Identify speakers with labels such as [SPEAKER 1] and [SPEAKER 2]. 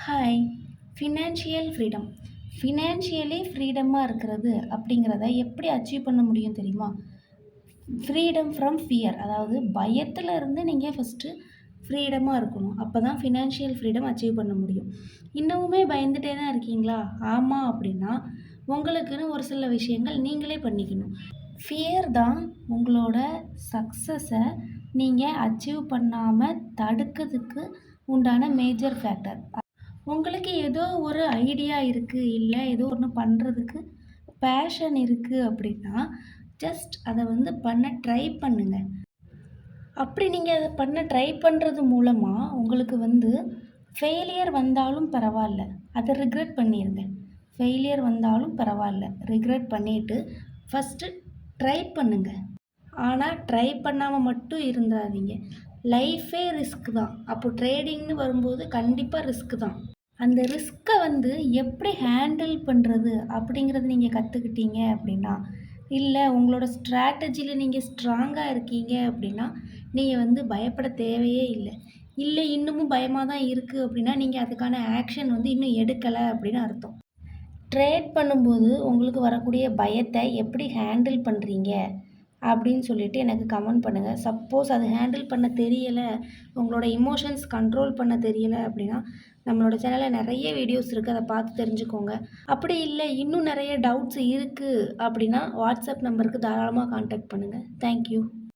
[SPEAKER 1] Hi. Financial freedom. Financially ஃப்ரீடமாக இருக்கிறது அப்படிங்கிறத எப்படி அச்சீவ் பண்ண முடியும் தெரியுமா? Freedom from fear. அதாவது பயத்தில் இருந்து நீங்கள் ஃபஸ்ட்டு ஃப்ரீடமாக இருக்கணும். அப்போ தான் ஃபினான்ஷியல் ஃப்ரீடம் அச்சீவ் பண்ண முடியும். இன்னமுமே பயந்துகிட்டே தான் இருக்கீங்களா? ஆமாம் அப்படின்னா உங்களுக்குன்னு ஒரு சில விஷயங்கள் நீங்களே பண்ணிக்கணும். ஃபியர் தான் உங்களோட சக்ஸஸை நீங்கள் அச்சீவ் பண்ணாமல் தடுக்கிறதுக்கு உண்டான மேஜர் ஃபேக்டர். உங்களுக்கு ஏதோ ஒரு ஐடியா இருக்குது, இல்லை ஏதோ ஒன்று பண்ணுறதுக்கு பேஷன் இருக்குது அப்படின்னா ஜஸ்ட் அதை பண்ண ட்ரை பண்ணுங்கள். அப்படி நீங்கள் அதை பண்ண ட்ரை பண்ணுறது மூலமாக உங்களுக்கு ஃபெயிலியர் வந்தாலும் பரவாயில்ல, அதை ரிக்ரெட் பண்ணிடுங்க. ஃபெயிலியர் வந்தாலும் பரவாயில்ல, ரிக்ரெட் பண்ணிவிட்டு ஃபஸ்ட்டு ட்ரை பண்ணுங்கள். ஆனால் ட்ரை பண்ணாமல் மட்டும் இருந்தாதீங்க. லைஃபே ரிஸ்க் தான். அப்போ ட்ரேடிங்னு வரும்போது கண்டிப்பாக ரிஸ்க் தான். அந்த ரிஸ்க்கை எப்படி ஹேண்டில் பண்ணுறது அப்படிங்கிறது நீங்கள் கற்றுக்கிட்டீங்க அப்படின்னா, இல்லை உங்களோட ஸ்ட்ராட்டஜியில் நீங்கள் ஸ்ட்ராங்காக இருக்கீங்க அப்படின்னா நீங்கள் பயப்பட தேவையே இல்லை. இல்லை இன்னமும் பயமாக தான் இருக்குது அப்படின்னா நீங்கள் அதுக்கான ஆக்ஷன் இன்னும் எடுக்கலை அப்படின்னு அர்த்தம். ட்ரேட் பண்ணும்போது உங்களுக்கு வரக்கூடிய பயத்தை எப்படி ஹேண்டில் பண்ணுறீங்க அப்படின்னு சொல்லிட்டு எனக்கு கமெண்ட் பண்ணுங்கள். சப்போஸ் அது ஹேண்டில் பண்ண தெரியலை, உங்களோட இமோஷன்ஸ் கண்ட்ரோல் பண்ண தெரியலை அப்படின்னா நம்மளோட சேனலில் நிறைய வீடியோஸ் இருக்குது, அதை பார்த்து தெரிஞ்சுக்கோங்க. அப்படி இல்லை இன்னும் நிறைய டவுட்ஸ் இருக்குது அப்படின்னா வாட்ஸ்அப் நம்பருக்கு தாராளமாக கான்டாக்ட் பண்ணுங்கள். தேங்க்யூ.